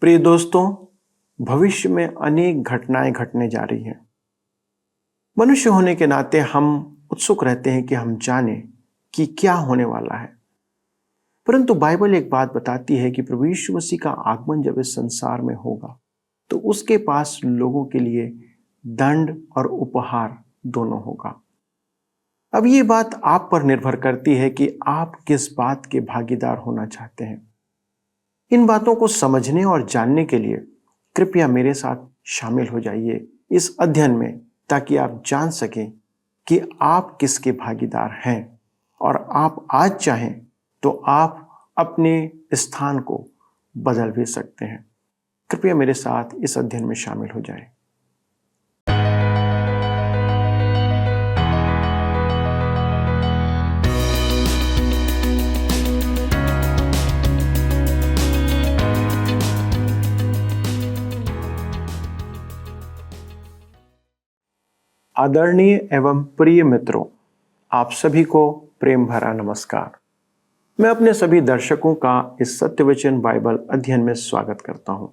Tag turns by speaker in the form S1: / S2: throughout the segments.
S1: प्रिय दोस्तों, भविष्य में अनेक घटनाएं घटने जा रही हैं। मनुष्य होने के नाते हम उत्सुक रहते हैं कि हम जानें कि क्या होने वाला है। परंतु बाइबल एक बात बताती है कि प्रभु यीशु मसीह का आगमन जब इस संसार में होगा तो उसके पास लोगों के लिए दंड और उपहार दोनों होगा। अब ये बात आप पर निर्भर करती है कि आप किस बात के भागीदार होना चाहते हैं। इन बातों को समझने और जानने के लिए कृपया मेरे साथ शामिल हो जाइए इस अध्ययन में, ताकि आप जान सकें कि आप किसके भागीदार हैं और आप आज चाहें तो आप अपने स्थान को बदल भी सकते हैं। कृपया मेरे साथ इस अध्ययन में शामिल हो जाएं। आदरणीय एवं प्रिय मित्रों, आप सभी को प्रेम भरा नमस्कार। मैं अपने सभी दर्शकों का इस सत्यवचन बाइबल अध्ययन में स्वागत करता हूं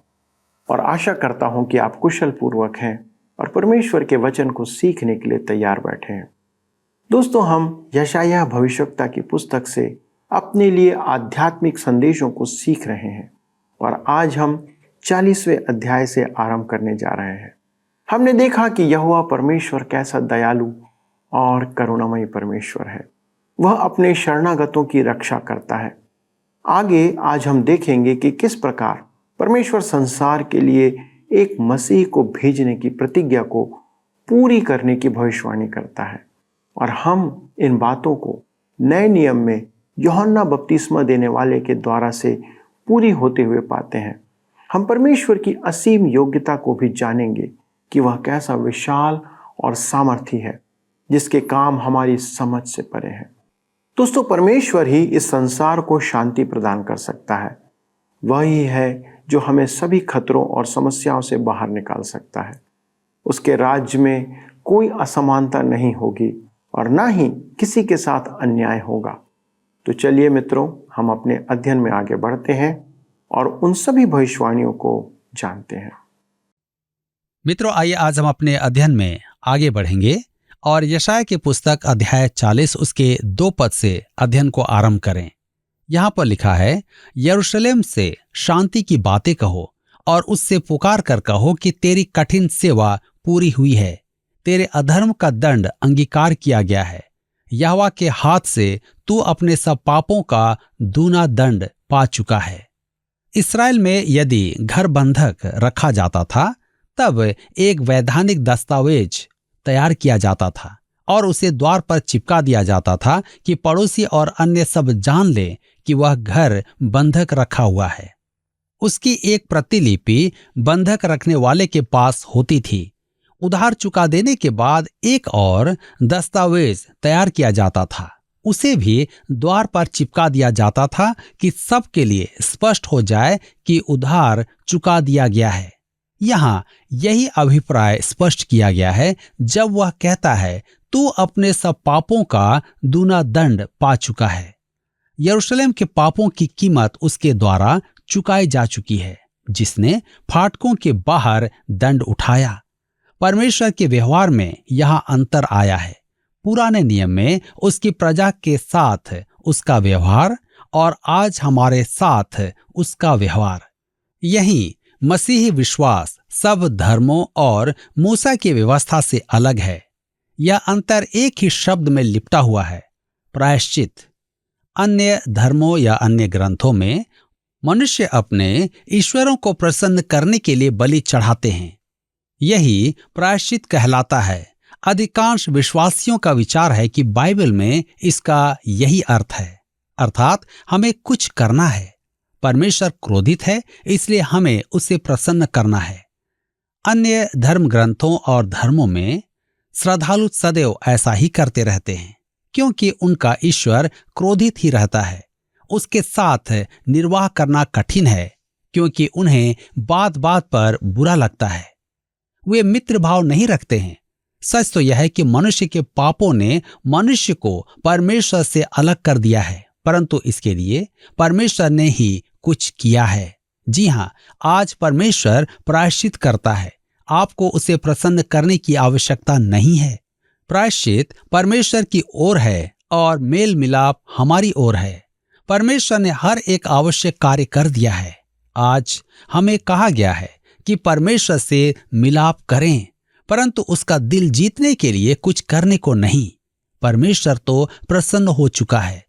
S1: और आशा करता हूं कि आप कुशल पूर्वक हैं और परमेश्वर के वचन को सीखने के लिए तैयार बैठे हैं। दोस्तों, हम यशायाह भविष्यवक्ता की पुस्तक से अपने लिए आध्यात्मिक संदेशों को सीख रहे हैं और आज हम 40वें अध्याय से आरंभ करने जा रहे हैं। हमने देखा कि यहोवा परमेश्वर कैसा दयालु और करुणामयी परमेश्वर है। वह अपने शरणागतों की रक्षा करता है। आगे आज हम देखेंगे कि किस प्रकार परमेश्वर संसार के लिए एक मसीह को भेजने की प्रतिज्ञा को पूरी करने की भविष्यवाणी करता है और हम इन बातों को नए नियम में यूहन्ना बपतिस्मा देने वाले के द्वारा से पूरी होते हुए पाते हैं। हम परमेश्वर की असीम योग्यता को भी जानेंगे कि वह कैसा विशाल और सामर्थी है, जिसके काम हमारी समझ से परे हैं। दोस्तों, परमेश्वर ही इस संसार को शांति प्रदान कर सकता है। वही है जो हमें सभी खतरों और समस्याओं से बाहर निकाल सकता है। उसके राज्य में कोई असमानता नहीं होगी और ना ही किसी के साथ अन्याय होगा। तो चलिए मित्रों, हम अपने अध्ययन में आगे बढ़ते हैं और उन सभी भविष्यवाणियों को जानते हैं।
S2: मित्रों, आइए आज हम अपने अध्ययन में आगे बढ़ेंगे और यशायाह की पुस्तक अध्याय 40 उसके 2 पद से अध्ययन को आरंभ करें। यहाँ पर लिखा है, यरूशलेम से शांति की बातें कहो और उससे पुकार कर कहो कि तेरी कठिन सेवा पूरी हुई है, तेरे अधर्म का दंड अंगीकार किया गया है। यहोवा के हाथ से तू अपने सब पापों का दूना दंड पा चुका है। इस्राएल में यदि घर बंधक रखा जाता था तब एक वैधानिक दस्तावेज तैयार किया जाता था और उसे द्वार पर चिपका दिया जाता था कि पड़ोसी और अन्य सब जान ले कि वह घर बंधक रखा हुआ है। उसकी एक प्रतिलिपि बंधक रखने वाले के पास होती थी। उधार चुका देने के बाद एक और दस्तावेज तैयार किया जाता था, उसे भी द्वार पर चिपका दिया जाता था कि सबके लिए स्पष्ट हो जाए कि उधार चुका दिया गया है। यहाँ यही अभिप्राय स्पष्ट किया गया है जब वह कहता है, तू अपने सब पापों का दूना दंड पा चुका है। यरूशलेम के पापों की कीमत उसके द्वारा चुकाई जा चुकी है, जिसने फाटकों के बाहर दंड उठाया। परमेश्वर के व्यवहार में यहाँ अंतर आया है। पुराने नियम में उसकी प्रजा के साथ उसका व्यवहार और आज हमारे साथ उसका व्यवहार। यही मसीही विश्वास सब धर्मों और मूसा की व्यवस्था से अलग है। यह अंतर एक ही शब्द में लिपटा हुआ है, प्रायश्चित। अन्य धर्मों या अन्य ग्रंथों में मनुष्य अपने ईश्वरों को प्रसन्न करने के लिए बलि चढ़ाते हैं। यही प्रायश्चित कहलाता है। अधिकांश विश्वासियों का विचार है कि बाइबल में इसका यही अर्थ है, अर्थात हमें कुछ करना है। परमेश्वर क्रोधित है, इसलिए हमें उसे प्रसन्न करना है। अन्य धर्म ग्रंथों और धर्मों में श्रद्धालु सदैव ऐसा ही करते रहते हैं, क्योंकि उनका ईश्वर क्रोधित ही रहता है। उसके साथ निर्वाह करना कठिन है, क्योंकि उन्हें बात बात पर बुरा लगता है। वे मित्र भाव नहीं रखते हैं। सच तो यह है कि मनुष्य के पापों ने मनुष्य को परमेश्वर से अलग कर दिया है, परंतु इसके लिए परमेश्वर ने ही कुछ किया है, जी हाँ, आज परमेश्वर प्रायश्चित करता है। आपको उसे प्रसन्न करने की आवश्यकता नहीं है। प्रायश्चित परमेश्वर की ओर है और मेल मिलाप हमारी ओर है। परमेश्वर ने हर एक आवश्यक कार्य कर दिया है। आज हमें कहा गया है कि परमेश्वर से मिलाप करें, परंतु उसका दिल जीतने के लिए कुछ करने को नहीं। परमेश्वर तो प्रसन्न हो चुका है।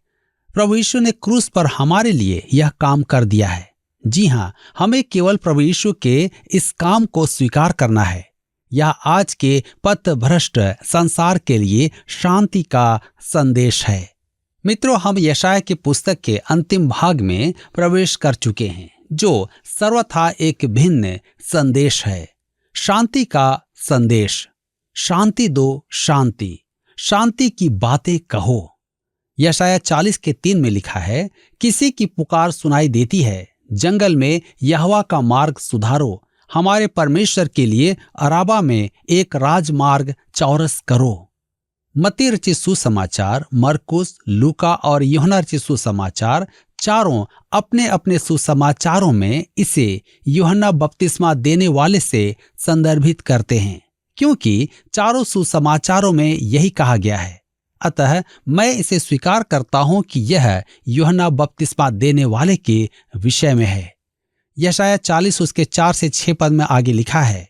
S2: प्रभु यीशु ने क्रूस पर हमारे लिए यह काम कर दिया है। जी हाँ, हमें केवल प्रभु यीशु के इस काम को स्वीकार करना है। यह आज के पथभ्रष्ट संसार के लिए शांति का संदेश है। मित्रों, हम यशायाह की पुस्तक के अंतिम भाग में प्रवेश कर चुके हैं, जो सर्वथा एक भिन्न संदेश है। शांति का संदेश। शांति दो, शांति, शांति की बातें कहो। यशायाह 40:3 में लिखा है, किसी की पुकार सुनाई देती है, जंगल में यहोवा का मार्ग सुधारो, हमारे परमेश्वर के लिए अराबा में एक राजमार्ग चौरस करो। मत्ती रचित सुसमाचार, मरकुस, लूका और यूहन्ना रचित सुसमाचार चारों अपने अपने सुसमाचारों में इसे यूहन्ना बपतिस्मा देने वाले से संदर्भित करते हैं, क्योंकि चारों सुसमाचारों में यही कहा गया है। अतः मैं इसे स्वीकार करता हूं कि यह यूहन्ना बपतिस्मा देने वाले के विषय में है। यशायाह 40 उसके 4 से 6 पद में आगे लिखा है,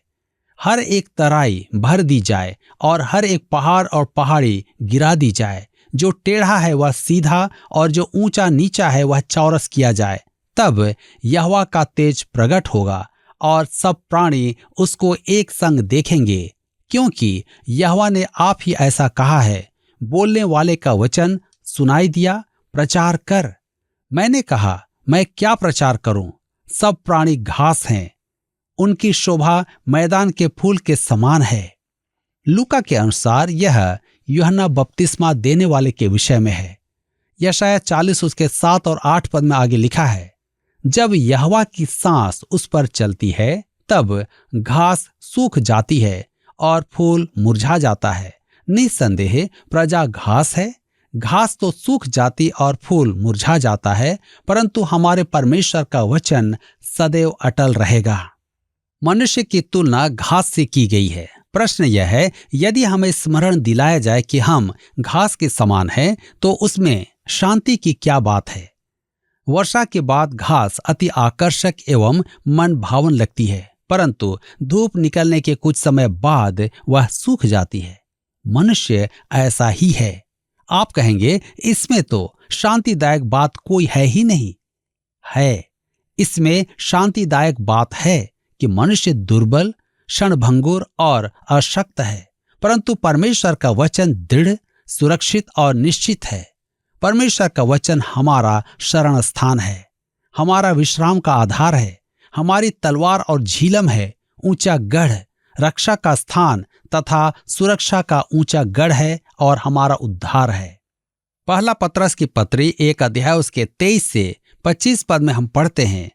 S2: हर एक तराई भर दी जाए और हर एक पहाड़ और पहाड़ी गिरा दी जाए, जो टेढ़ा है वह सीधा और जो ऊंचा नीचा है वह चौरस किया जाए। तब यहोवा का तेज प्रकट होगा और सब प्राणी उसको एक संग देखेंगे, क्योंकि यहोवा ने आप ही ऐसा कहा है। बोलने वाले का वचन सुनाई दिया, प्रचार कर। मैंने कहा, मैं क्या प्रचार करूं? सब प्राणी घास हैं, उनकी शोभा मैदान के फूल के समान है। लूका के अनुसार यह यूहन्ना बपतिस्मा देने वाले के विषय में है। यशायाह 40 उसके 7 और 8 पद में आगे लिखा है, जब यहोवा की सांस उस पर चलती है, तब घास सूख जाती है और फूल मुरझा जाता है। निसंदेह प्रजा घास है, घास तो सूख जाती और फूल मुरझा जाता है, परंतु हमारे परमेश्वर का वचन सदैव अटल रहेगा। मनुष्य की तुलना घास से की गई है। प्रश्न यह है, यदि हमें स्मरण दिलाया जाए कि हम घास के समान हैं, तो उसमें शांति की क्या बात है? वर्षा के बाद घास अति आकर्षक एवं मन भावन लगती है, परंतु धूप निकलने के कुछ समय बाद वह सूख जाती है। मनुष्य ऐसा ही है। आप कहेंगे, इसमें तो शांतिदायक बात कोई है ही नहीं। है, इसमें शांतिदायक बात है कि मनुष्य दुर्बल, क्षणभंगुर और अशक्त है, परंतु परमेश्वर का वचन दृढ़, सुरक्षित और निश्चित है। परमेश्वर का वचन हमारा शरण स्थान है, हमारा विश्राम का आधार है, हमारी तलवार और झीलम है, ऊंचा गढ़, रक्षा का स्थान तथा सुरक्षा का ऊंचा गढ़ है और हमारा उद्धार है। पहला पतरस की पत्री 1 अध्याय उसके 23 से 25 पद में हम पढ़ते हैं,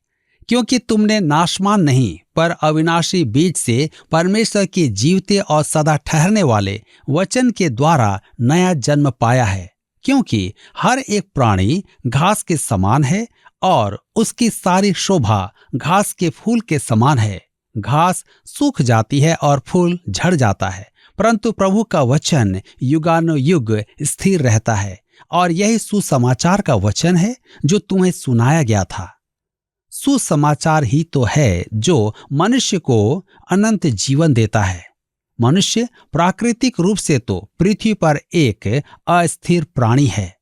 S2: क्योंकि तुमने नाशमान नहीं पर अविनाशी बीज से परमेश्वर के जीवते और सदा ठहरने वाले वचन के द्वारा नया जन्म पाया है। क्योंकि हर एक प्राणी घास के समान है और उसकी सारी शोभा घास के फूल के समान है। घास सूख जाती है और फूल झड़ जाता है, परंतु प्रभु का वचन युगानुयुग स्थिर रहता है। और यही सुसमाचार का वचन है जो तुम्हें सुनाया गया था। सुसमाचार ही तो है जो मनुष्य को अनंत जीवन देता है। मनुष्य प्राकृतिक रूप से तो पृथ्वी पर एक अस्थिर प्राणी है।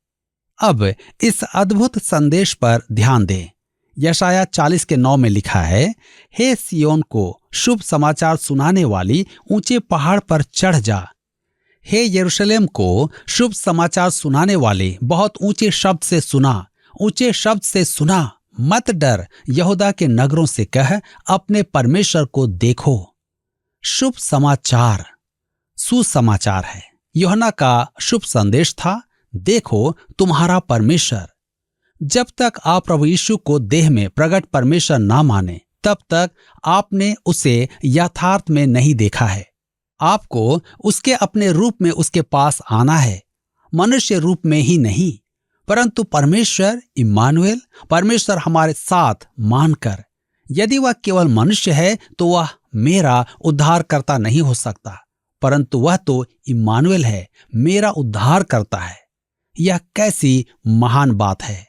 S2: अब इस अद्भुत संदेश पर ध्यान दें। यशायाह 40:9 में लिखा है, हे सियोन को शुभ समाचार सुनाने वाली ऊंचे पहाड़ पर चढ़ जा। हे यरूशलेम को शुभ समाचार सुनाने वाले बहुत ऊंचे शब्द से सुना, ऊंचे शब्द से सुना। मत डर, यहूदा के नगरों से कह, अपने परमेश्वर को देखो। शुभ समाचार सुसमाचार है। यूहन्ना का शुभ संदेश था, देखो तुम्हारा परमेश्वर। जब तक आप प्रभु यीशु को देह में प्रकट परमेश्वर ना माने, तब तक आपने उसे यथार्थ में नहीं देखा है। आपको उसके अपने रूप में उसके पास आना है, मनुष्य रूप में ही नहीं, परंतु परमेश्वर इम्मानुएल, परमेश्वर हमारे साथ मानकर। यदि वह केवल मनुष्य है तो वह मेरा उद्धारकर्ता नहीं हो सकता, परंतु वह तो इम्मानुएल है, मेरा उद्धार करता है। यह कैसी महान बात है।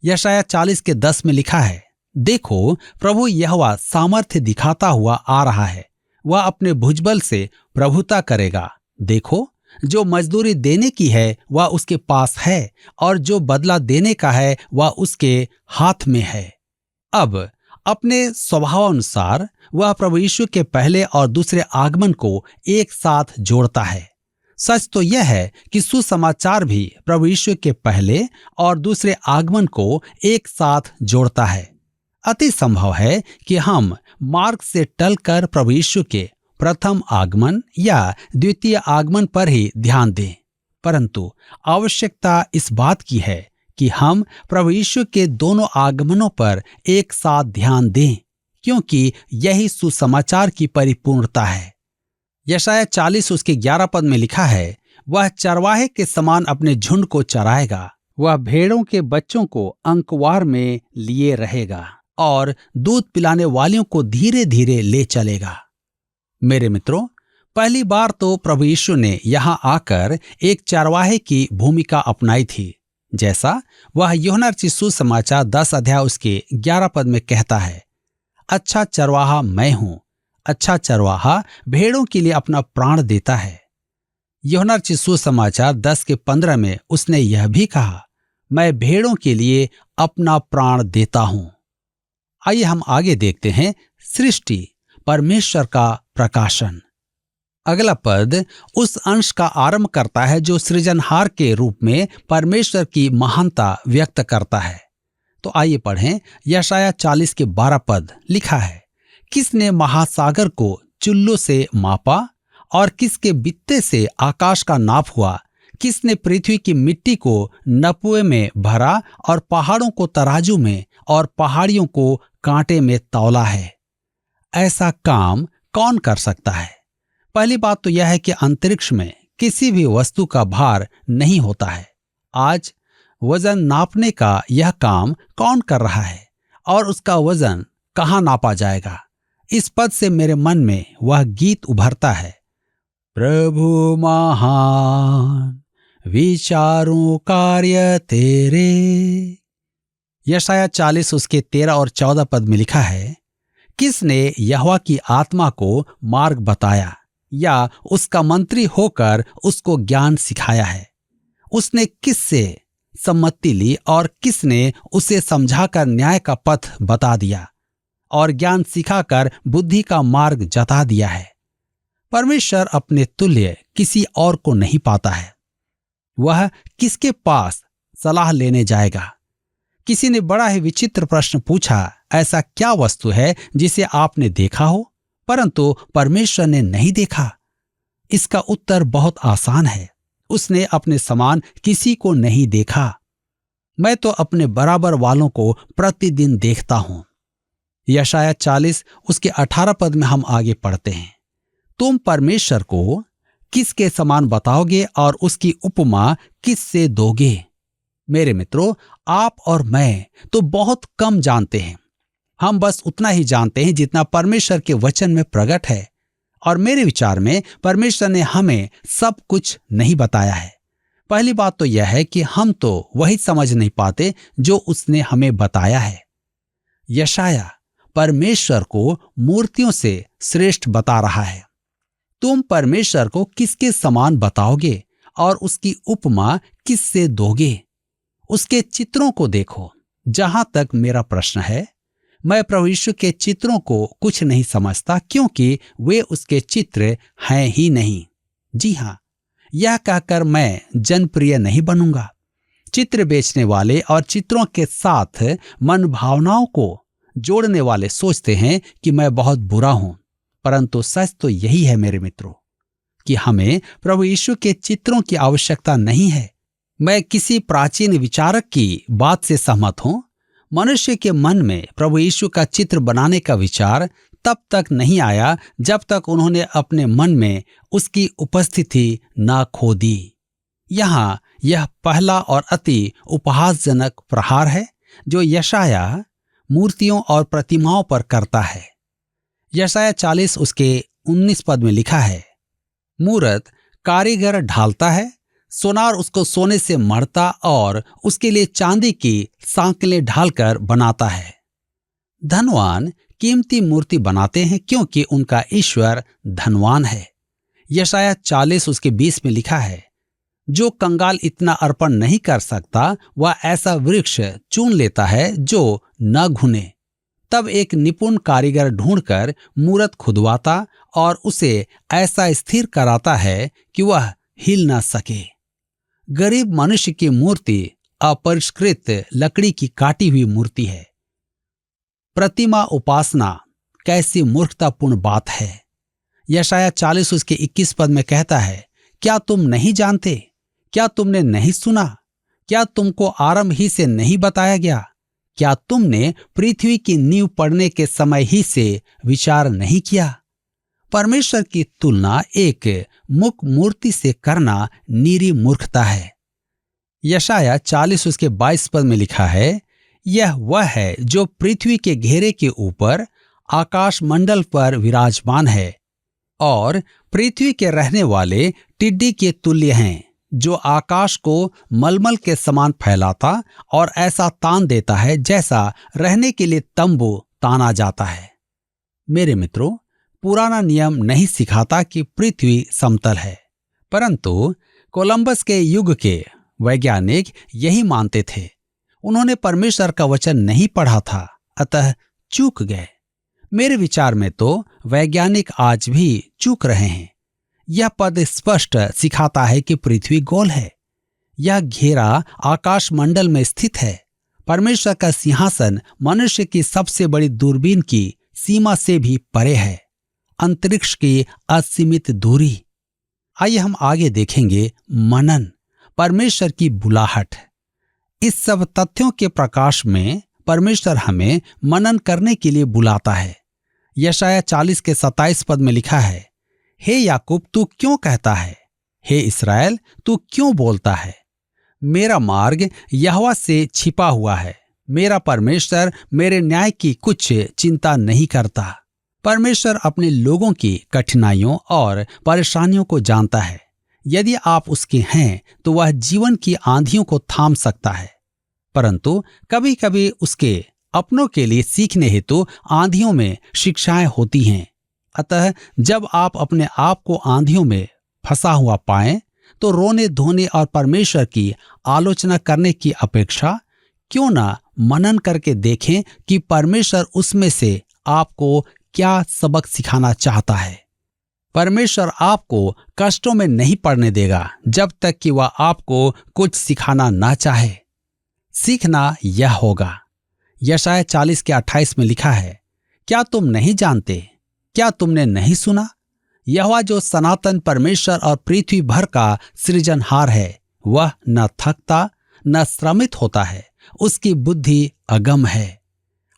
S2: यशायाह 40:10 में लिखा है, देखो प्रभु यहोवा सामर्थ्य दिखाता हुआ आ रहा है, वह अपने भुजबल से प्रभुता करेगा। देखो, जो मजदूरी देने की है वह उसके पास है, और जो बदला देने का है वह उसके हाथ में है। अब अपने स्वभावानुसार वह प्रभु यीशु के पहले और दूसरे आगमन को एक साथ जोड़ता है। सच तो यह है कि सुसमाचार भी प्रभु यीशु के पहले और दूसरे आगमन को एक साथ जोड़ता है। अति संभव है कि हम मार्ग से टलकर प्रभु यीशु के प्रथम आगमन या द्वितीय आगमन पर ही ध्यान दें, परंतु आवश्यकता इस बात की है कि हम प्रभु यीशु के दोनों आगमनों पर एक साथ ध्यान दें, क्योंकि यही सुसमाचार की परिपूर्णता है। यशायाह 40:11 में लिखा है, वह चरवाहे के समान अपने झुंड को चराएगा, वह भेड़ों के बच्चों को अंकवार में लिए रहेगा और दूध पिलाने वालियों को धीरे धीरे ले चलेगा। मेरे मित्रों, पहली बार तो प्रभु यीशु ने यहाँ आकर एक चरवाहे की भूमिका अपनाई थी, जैसा वह यूहन्ना रचित सुसमाचार 10:11 में कहता है, अच्छा चरवाहा मैं हूं, अच्छा चरवाहा भेड़ों के लिए अपना प्राण देता है। यूहन्ना रचित सुसमाचार 10:15 में उसने यह भी कहा, मैं भेड़ों के लिए अपना प्राण देता हूं। आइए हम आगे देखते हैं, सृष्टि, परमेश्वर का प्रकाशन। अगला पद उस अंश का आरंभ करता है जो सृजनहार के रूप में परमेश्वर की महानता व्यक्त करता है। तो आइए पढ़ें, यशायाह 40:12 लिखा है, किसने महासागर को चुल्लू से मापा और किसके बित्ते से आकाश का नाप हुआ? किसने पृथ्वी की मिट्टी को नपुए में भरा और पहाड़ों को तराजू में और पहाड़ियों को कांटे में तौला है? ऐसा काम कौन कर सकता है? पहली बात तो यह है कि अंतरिक्ष में किसी भी वस्तु का भार नहीं होता है। आज वजन नापने का यह काम कौन कर रहा है और उसका वजन कहाँ नापा जाएगा? इस पद से मेरे मन में वह गीत उभरता है, प्रभु महान विचारों कार्य तेरे। यशायाह 40:13-14 में लिखा है, किसने यहोवा की आत्मा को मार्ग बताया या उसका मंत्री होकर उसको ज्ञान सिखाया है? उसने किससे सम्मति ली और किसने उसे समझाकर न्याय का पथ बता दिया और ज्ञान सिखाकर बुद्धि का मार्ग जता दिया है? परमेश्वर अपने तुल्य किसी और को नहीं पाता है। वह किसके पास सलाह लेने जाएगा? किसी ने बड़ा ही विचित्र प्रश्न पूछा, ऐसा क्या वस्तु है जिसे आपने देखा हो परंतु परमेश्वर ने नहीं देखा? इसका उत्तर बहुत आसान है, उसने अपने समान किसी को नहीं देखा। मैं तो अपने बराबर वालों को प्रतिदिन देखता हूं। यशायाह 40:18 में हम आगे पढ़ते हैं, तुम परमेश्वर को किसके समान बताओगे और उसकी उपमा किससे दोगे? मेरे मित्रों, आप और मैं तो बहुत कम जानते हैं। हम बस उतना ही जानते हैं जितना परमेश्वर के वचन में प्रकट है, और मेरे विचार में परमेश्वर ने हमें सब कुछ नहीं बताया है। पहली बात तो यह है कि हम तो वही समझ नहीं पाते जो उसने हमें बताया है। यशायाह परमेश्वर को मूर्तियों से श्रेष्ठ बता रहा है। तुम परमेश्वर को किसके समान बताओगे और उसकी उपमा किससे दोगे? उसके चित्रों को देखो। जहां तक मेरा प्रश्न है, मैं प्रभु यीशु के चित्रों को कुछ नहीं समझता, क्योंकि वे उसके चित्र हैं ही नहीं। जी हां, यह कहकर मैं जनप्रिय नहीं बनूंगा। चित्र बेचने वाले और चित्रों के साथ मन भावनाओं को जोड़ने वाले सोचते हैं कि मैं बहुत बुरा हूं, परंतु सच तो यही है मेरे मित्रों कि हमें प्रभु यीशु के चित्रों की आवश्यकता नहीं है। मैं किसी प्राचीन विचारक की बात से सहमत हूं। मनुष्य के मन में प्रभु यीशु का चित्र बनाने का विचार तब तक नहीं आया जब तक उन्होंने अपने मन में उसकी उपस्थिति ना खो दी। यहाँ यह पहला और अति उपहासजनक प्रहार है जो यशायाह मूर्तियों और प्रतिमाओं पर करता है। यशायाह 40 उसके 19 पद में लिखा है, मूरत कारीगर ढालता है, सोनार उसको सोने से मढ़ता और उसके लिए चांदी की सांकलें ढालकर बनाता है। धनवान कीमती मूर्ति बनाते हैं क्योंकि उनका ईश्वर धनवान है। यशायाह 40 उसके 20 में लिखा है, जो कंगाल इतना अर्पण नहीं कर सकता वह ऐसा वृक्ष चुन लेता है जो न घुने। तब एक निपुण कारीगर ढूंढकर मूरत खुदवाता और उसे ऐसा स्थिर कराता है कि वह हिल न सके। गरीब मनुष्य की मूर्ति अपरिष्कृत लकड़ी की काटी हुई मूर्ति है। प्रतिमा उपासना कैसी मूर्खतापूर्ण बात है। यशायाह 40 उसके 21 पद में कहता है, क्या तुम नहीं जानते? क्या तुमने नहीं सुना? क्या तुमको आरंभ ही से नहीं बताया गया? क्या तुमने पृथ्वी की नींव पड़ने के समय ही से विचार नहीं किया? परमेश्वर की तुलना एक मुक मूर्ति से करना नीरी मूर्खता है। यशायाह 40 उसके 22 पद में लिखा है, यह वह है जो पृथ्वी के घेरे के ऊपर आकाश मंडल पर विराजमान है और पृथ्वी के रहने वाले टिड्डी के तुल्य हैं, जो आकाश को मलमल के समान फैलाता और ऐसा तान देता है जैसा रहने के लिए तंबू ताना जाता है। मेरे मित्रों, पुराना नियम नहीं सिखाता कि पृथ्वी समतल है, परंतु कोलंबस के युग के वैज्ञानिक यही मानते थे। उन्होंने परमेश्वर का वचन नहीं पढ़ा था, अतः चूक गए। मेरे विचार में तो वैज्ञानिक आज भी चूक रहे हैं। यह पद स्पष्ट सिखाता है कि पृथ्वी गोल है। यह घेरा आकाश मंडल में स्थित है। परमेश्वर का सिंहासन मनुष्य की सबसे बड़ी दूरबीन की सीमा से भी परे है, अंतरिक्ष की असीमित दूरी। आइए हम आगे देखेंगे मनन, परमेश्वर की बुलाहट। इस सब तथ्यों के प्रकाश में परमेश्वर हमें मनन करने के लिए बुलाता है। यशायाह 40 के 27 पद में लिखा है, हे याकूब तू क्यों कहता है, हे इस्राएल तू क्यों बोलता है? मेरा मार्ग यहोवा से छिपा हुआ है, मेरा परमेश्वर मेरे न्याय की कुछ चिंता नहीं करता। परमेश्वर अपने लोगों की कठिनाइयों और परेशानियों को जानता है। यदि आप उसके हैं तो वह जीवन की आंधियों को थाम सकता है, परंतु कभी कभी उसके अपनों के लिए सीखने हेतु आंधियों में शिक्षाएं होती हैं। अतः जब आप अपने आप को आंधियों में फंसा हुआ पाएं तो रोने धोने और परमेश्वर की आलोचना करने की अपेक्षा क्यों ना मनन करके देखें कि परमेश्वर उसमें से आपको क्या सबक सिखाना चाहता है। परमेश्वर आपको कष्टों में नहीं पड़ने देगा जब तक कि वह आपको कुछ सिखाना ना चाहे। सीखना यह होगा। यशायाह 40 के 28 में लिखा है, क्या तुम नहीं जानते? क्या तुमने नहीं सुना? यहोवा जो सनातन परमेश्वर और पृथ्वी भर का सृजनहार है, वह न थकता न श्रमित होता है, उसकी बुद्धि अगम है।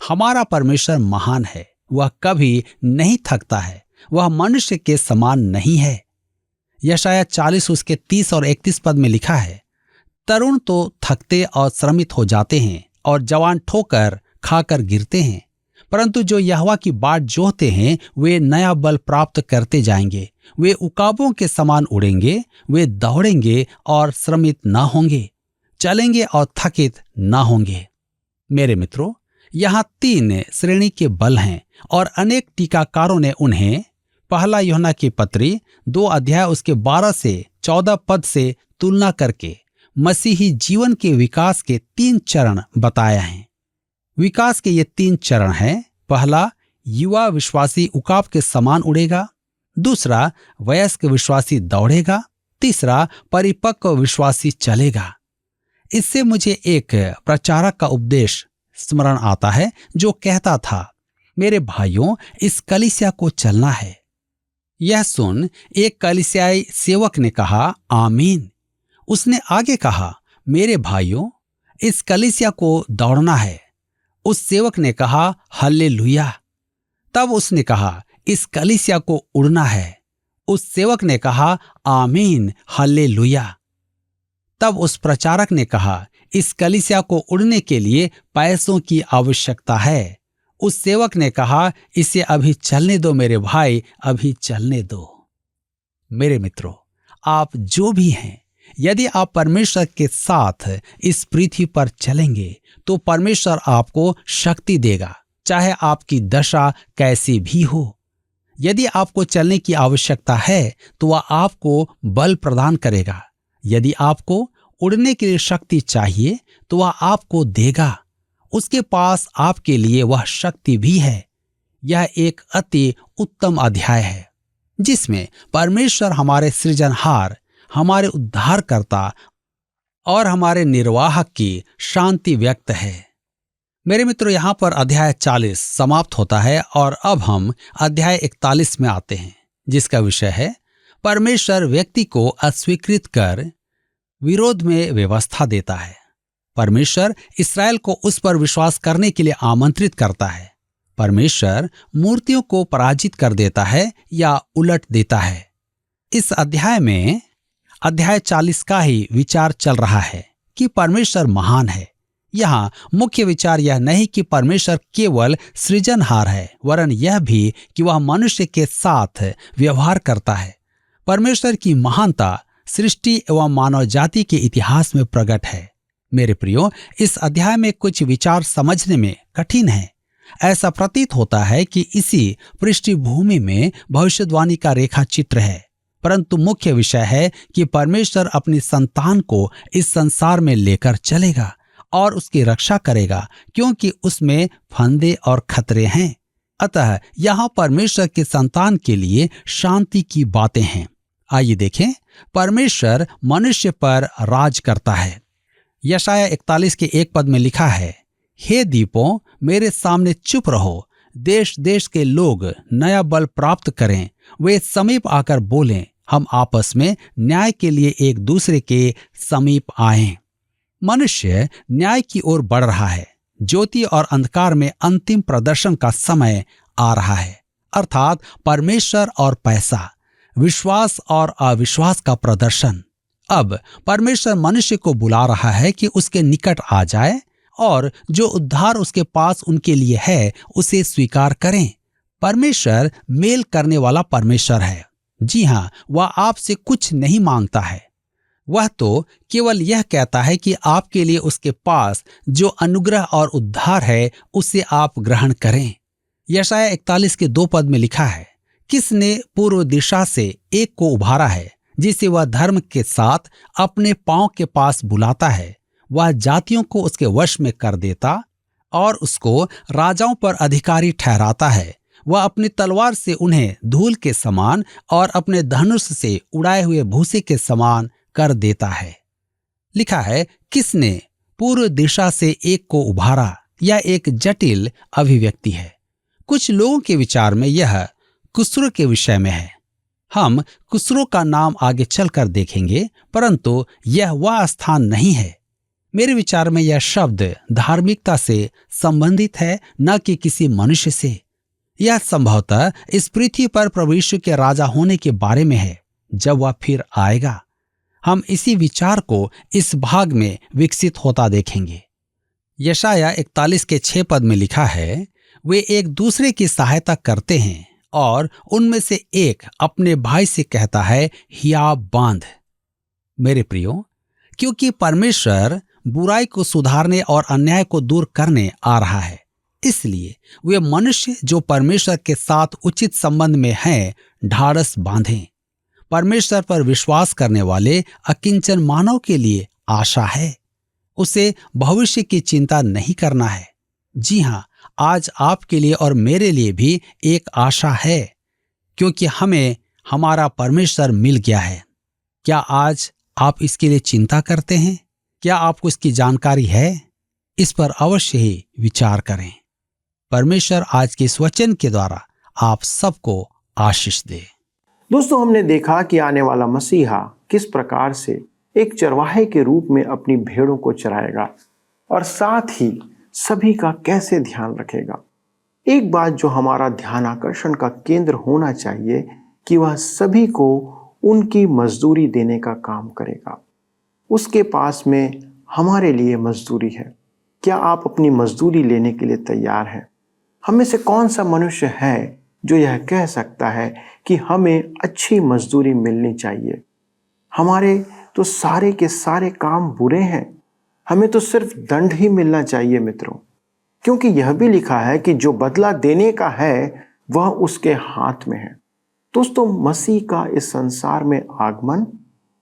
S2: हमारा परमेश्वर महान है, वह कभी नहीं थकता है, वह मनुष्य के समान नहीं है। यशायाह 40 उसके 30 और 31 पद में लिखा है, तरुण तो थकते और श्रमित हो जाते हैं और जवान ठोकर खाकर गिरते हैं, परंतु जो यहोवा की बाट जोहते हैं वे नया बल प्राप्त करते जाएंगे। वे उकाबों के समान उड़ेंगे, वे दौड़ेंगे और श्रमित न होंगे, चलेंगे और थकित न होंगे। मेरे मित्रों, यहाँ 3 श्रेणी के बल हैं और अनेक टीकाकारों ने उन्हें पहला यूहन्ना की पत्री 2 अध्याय उसके 12 से 14 पद से तुलना करके मसीही जीवन के विकास के 3 चरण बताए हैं। विकास के ये 3 चरण हैं। पहला, युवा विश्वासी उकाब के समान उड़ेगा। दूसरा, वयस्क विश्वासी दौड़ेगा। तीसरा, परिपक्व विश्वासी चलेगा। इससे मुझे एक प्रचारक का उपदेश स्मरण आता है जो कहता था, मेरे भाइयों, इस कलीसिया को चलना है। यह सुन एक कलीसियाई सेवक ने कहा, आमीन। उसने आगे कहा, मेरे भाइयों, इस कलीसिया को दौड़ना है। उस सेवक ने कहा, हल्लेलुया। तब उसने कहा, इस कलीसिया को उड़ना है। उस सेवक ने कहा, आमीन, हल्लेलुया। तब उस प्रचारक ने कहा, इस कलीसिया को उड़ने के लिए पैसों की आवश्यकता है। उस सेवक ने कहा, इसे अभी चलने दो मेरे भाई, अभी चलने दो। मेरे मित्रों, आप जो भी हैं, यदि आप परमेश्वर के साथ इस पृथ्वी पर चलेंगे तो परमेश्वर आपको शक्ति देगा, चाहे आपकी दशा कैसी भी हो। यदि आपको चलने की आवश्यकता है तो वह आपको बल प्रदान करेगा। यदि आपको उड़ने के लिए शक्ति चाहिए तो वह आपको देगा। उसके पास आपके लिए वह शक्ति भी है। यह एक अति उत्तम अध्याय है जिसमें परमेश्वर हमारे सृजनहार, हमारे उद्धारकर्ता और हमारे निर्वाहक की शांति व्यक्त है। मेरे मित्रों, यहां पर अध्याय 40 समाप्त होता है और अब हम अध्याय 41 में आते हैं, जिसका विषय है परमेश्वर व्यक्ति को अस्वीकृत कर विरोध में व्यवस्था देता है। परमेश्वर इस्राएल को उस पर विश्वास करने के लिए आमंत्रित करता है। परमेश्वर मूर्तियों को पराजित कर देता है या उलट देता है। इस अध्याय में अध्याय 40 का ही विचार चल रहा है कि परमेश्वर महान है। यहाँ मुख्य विचार यह नहीं कि परमेश्वर केवल सृजनहार है, वरन यह भी कि वह मनुष्य के साथ व्यवहार करता है। परमेश्वर की महानता सृष्टि एवं मानव जाति के इतिहास में प्रकट है। मेरे प्रियो, इस अध्याय में कुछ विचार समझने में कठिन है। ऐसा प्रतीत होता है कि इसी पृष्ठभूमि में भविष्यवाणी का रेखा चित्र है, परंतु मुख्य विषय है कि परमेश्वर अपनी संतान को इस संसार में लेकर चलेगा और उसकी रक्षा करेगा, क्योंकि उसमें फंदे और खतरे हैं। अतः यहाँ परमेश्वर के संतान के लिए शांति की बातें हैं। आइए देखें, परमेश्वर मनुष्य पर राज करता है। यशाया 41 के 1 पद में लिखा है, हे दीपों, मेरे सामने चुप रहो, देश देश के लोग नया बल प्राप्त करें, वे समीप आकर बोलें, हम आपस में न्याय के लिए एक दूसरे के समीप आएं। मनुष्य न्याय की ओर बढ़ रहा है। ज्योति और अंधकार में अंतिम प्रदर्शन का समय आ रहा है, अर्थात परमेश्वर और पैसा, विश्वास और अविश्वास का प्रदर्शन। अब परमेश्वर मनुष्य को बुला रहा है कि उसके निकट आ जाए और जो उद्धार उसके पास उनके लिए है उसे स्वीकार करें। परमेश्वर मेल करने वाला परमेश्वर है। जी हाँ, वह आपसे कुछ नहीं मांगता है। वह तो केवल यह कहता है कि आपके लिए उसके पास जो अनुग्रह और उद्धार है उसे आप ग्रहण करें। यशाया 41 के 2 पद में लिखा है, किसने पूर्व दिशा से एक को उभारा है, जिसे वह धर्म के साथ अपने पांव के पास बुलाता है। वह जातियों को उसके वश में कर देता और उसको राजाओं पर अधिकारी ठहराता है। वह अपनी तलवार से उन्हें धूल के समान और अपने धनुष से उड़ाए हुए भूसे के समान कर देता है। लिखा है, किसने पूर्व दिशा से एक को उभारा। यह एक जटिल अभिव्यक्ति है। कुछ लोगों के विचार में यह कुस्रो के विषय में है। हम कुस्रो का नाम आगे चलकर देखेंगे, परंतु यह वह स्थान नहीं है। मेरे विचार में यह शब्द धार्मिकता से संबंधित है, न कि किसी मनुष्य से। यह संभवतः इस पृथ्वी पर प्रभु यीशु के राजा होने के बारे में है, जब वह फिर आएगा। हम इसी विचार को इस भाग में विकसित होता देखेंगे। यशाया 41 के 6 पद में लिखा है, वे एक दूसरे की सहायता करते हैं और उनमें से एक अपने भाई से कहता है, हियाब बांध। मेरे प्रियो, क्योंकि परमेश्वर बुराई को सुधारने और अन्याय को दूर करने आ रहा है, इसलिए वे मनुष्य जो परमेश्वर के साथ उचित संबंध में हैं, ढाढ़स बांधें। परमेश्वर पर विश्वास करने वाले अकिंचन मानव के लिए आशा है। उसे भविष्य की चिंता नहीं करना है। जी हाँ, आज आपके लिए और मेरे लिए भी एक आशा है, क्योंकि हमें हमारा परमेश्वर मिल गया है। क्या आज आप इसके लिए चिंता करते हैं? क्या आपको इसकी जानकारी है? इस पर अवश्य ही विचार करें। परमेश्वर आज के इस वचन के द्वारा आप सबको आशीष दे।
S1: दोस्तों, हमने देखा कि आने वाला मसीहा किस प्रकार से एक चरवाहे के रूप में अपनी भेड़ों को चराएगा और साथ ही सभी का कैसे ध्यान रखेगा। एक बात जो हमारा ध्यान आकर्षण का केंद्र होना चाहिए कि वह सभी को उनकी मजदूरी देने का काम करेगा। उसके पास में हमारे लिए मजदूरी है। क्या आप अपनी मजदूरी लेने के लिए तैयार हैं? हम में से कौन सा मनुष्य है जो यह कह सकता है कि हमें अच्छी मजदूरी मिलनी चाहिए? हमारे तो सारे के सारे काम बुरे हैं, हमें तो सिर्फ दंड ही मिलना चाहिए मित्रों, क्योंकि यह भी लिखा है कि जो बदला देने का है वह उसके हाथ में है। दोस्तों, मसीह का इस संसार में आगमन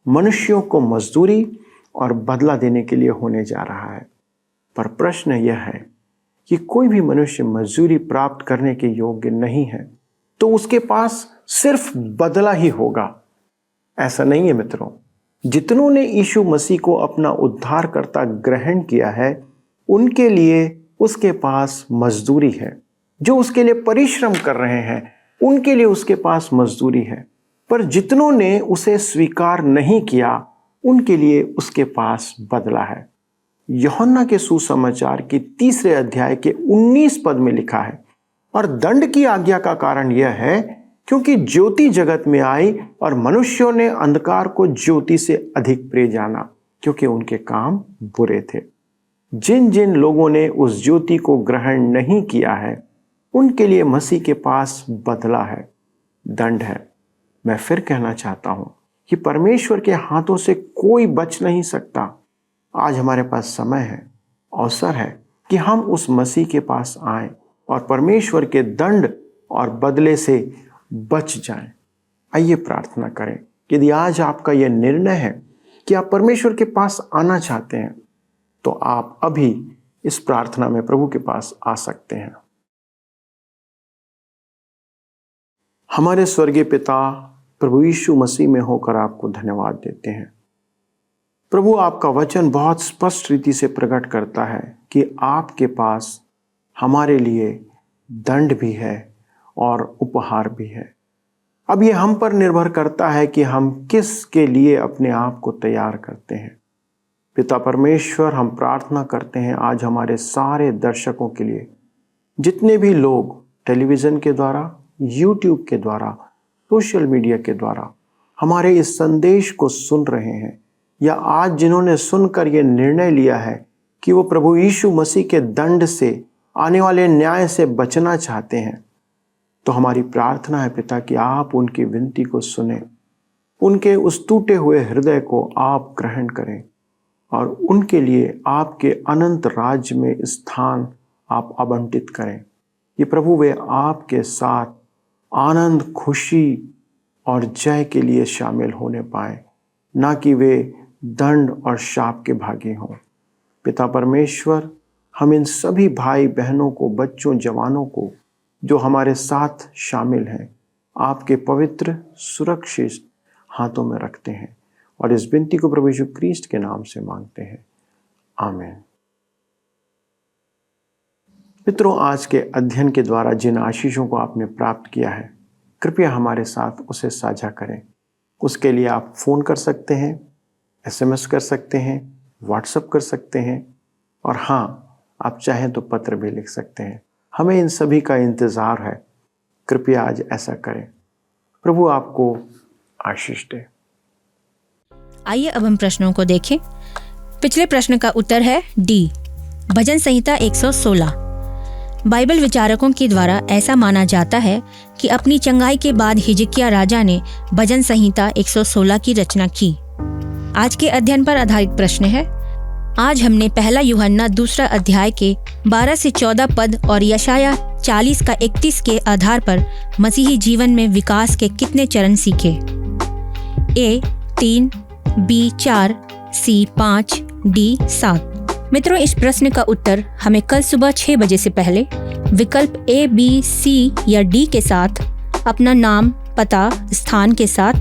S1: मनुष्यों को मजदूरी और बदला देने के लिए होने जा रहा है। पर प्रश्न यह है कि कोई भी मनुष्य मजदूरी प्राप्त करने के योग्य नहीं है, तो उसके पास सिर्फ बदला ही होगा। ऐसा नहीं है मित्रों। जितनों ने यीशु मसीह को अपना उद्धारकर्ता ग्रहण किया है, उनके लिए उसके पास मजदूरी है। जो उसके लिए परिश्रम कर रहे हैं, उनके लिए उसके पास मजदूरी है। पर जितनों ने उसे स्वीकार नहीं किया, उनके लिए उसके पास बदला है। यूहन्ना के सुसमाचार की 3 अध्याय के 19 पद में लिखा है, और दंड की आज्ञा का कारण यह है क्योंकि ज्योति जगत में आई और मनुष्यों ने अंधकार को ज्योति से अधिक प्रिय जाना, क्योंकि उनके काम बुरे थे। जिन जिन लोगों ने उस ज्योति को ग्रहण नहीं किया है, उनके लिए मसीह के पास बदला है, दंड है। मैं फिर कहना चाहता हूं कि परमेश्वर के हाथों से कोई बच नहीं सकता। आज हमारे पास समय है, अवसर है कि हम उस मसीह के पास आएं और परमेश्वर के दंड और बदले से बच जाएं। आइए प्रार्थना करें। यदि आज आपका यह निर्णय है कि आप परमेश्वर के पास आना चाहते हैं, तो आप अभी इस प्रार्थना में प्रभु के पास आ सकते हैं। हमारे स्वर्गीय पिता, प्रभु यीशु मसीह में होकर आपको धन्यवाद देते हैं। प्रभु, आपका वचन बहुत स्पष्ट रीति से प्रकट करता है कि आपके पास हमारे लिए दंड भी है और उपहार भी है। अब ये हम पर निर्भर करता है कि हम किस के लिए अपने आप को तैयार करते हैं। पिता परमेश्वर, हम प्रार्थना करते हैं आज हमारे सारे दर्शकों के लिए, जितने भी लोग टेलीविज़न के द्वारा, यूट्यूब के द्वारा, सोशल मीडिया के द्वारा हमारे इस संदेश को सुन रहे हैं, या आज जिन्होंने सुनकर ये निर्णय लिया है कि वो प्रभु यीशु मसीह के दंड से, आने वाले न्याय से बचना चाहते हैं, तो हमारी प्रार्थना है पिता कि आप उनकी विनती को सुने, उनके उस टूटे हुए हृदय को आप ग्रहण करें और उनके लिए आपके अनंत राज्य में स्थान आप आवंटित करें। ये प्रभु वे आपके साथ आनंद, खुशी और जय के लिए शामिल होने पाए, ना कि वे दंड और शाप के भागी हों। पिता परमेश्वर, हम इन सभी भाई बहनों को, बच्चों, जवानों को जो हमारे साथ शामिल हैं, आपके पवित्र सुरक्षित हाथों में रखते हैं और इस विनती को प्रभु यीशु क्रिस्ट के नाम से मांगते हैं, आमीन। मित्रों, आज के अध्ययन के द्वारा जिन आशीषों को आपने प्राप्त किया है, कृपया हमारे साथ उसे साझा करें। उसके लिए आप फ़ोन कर सकते हैं, SMS कर सकते हैं, व्हाट्सएप कर सकते हैं, और हाँ, आप चाहें तो पत्र भी लिख सकते हैं। हमें इन सभी का इंतज़ार है। कृपया आज ऐसा करें। प्रभु आपको आशीष दे।
S3: आइए अब हम प्रश्नों को देखें। पिछले प्रश्न का उत्तर है डी, भजन संहिता 116। बाइबल विचारकों के द्वारा ऐसा माना जाता है कि अपनी चंगाई के बाद हिजकिय्याह राजा ने भजन संहिता 116 की रचना की। आज के अध्ययन पर आधारित प्रश्न है। आज हमने पहला यूहन्ना 2 अध्याय के 12 से 14 पद और यशाया 40 का 31 के आधार पर मसीही जीवन में विकास के कितने चरण सीखे। A 3, B 4, C 5, D 7। मित्रों, इस प्रश्न का उत्तर हमें कल सुबह 6 बजे से पहले विकल्प A, B, C या D के साथ अपना नाम, पता, स्थान के साथ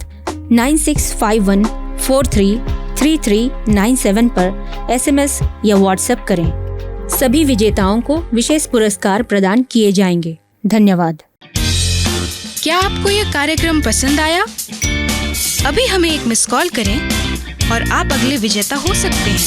S3: 9651433397 पर SMS या WhatsApp करें। सभी विजेताओं को विशेष पुरस्कार प्रदान किए जाएंगे। धन्यवाद।
S4: क्या आपको यह कार्यक्रम पसंद आया? अभी हमें एक मिस कॉल करें और आप अगले विजेता हो सकते हैं।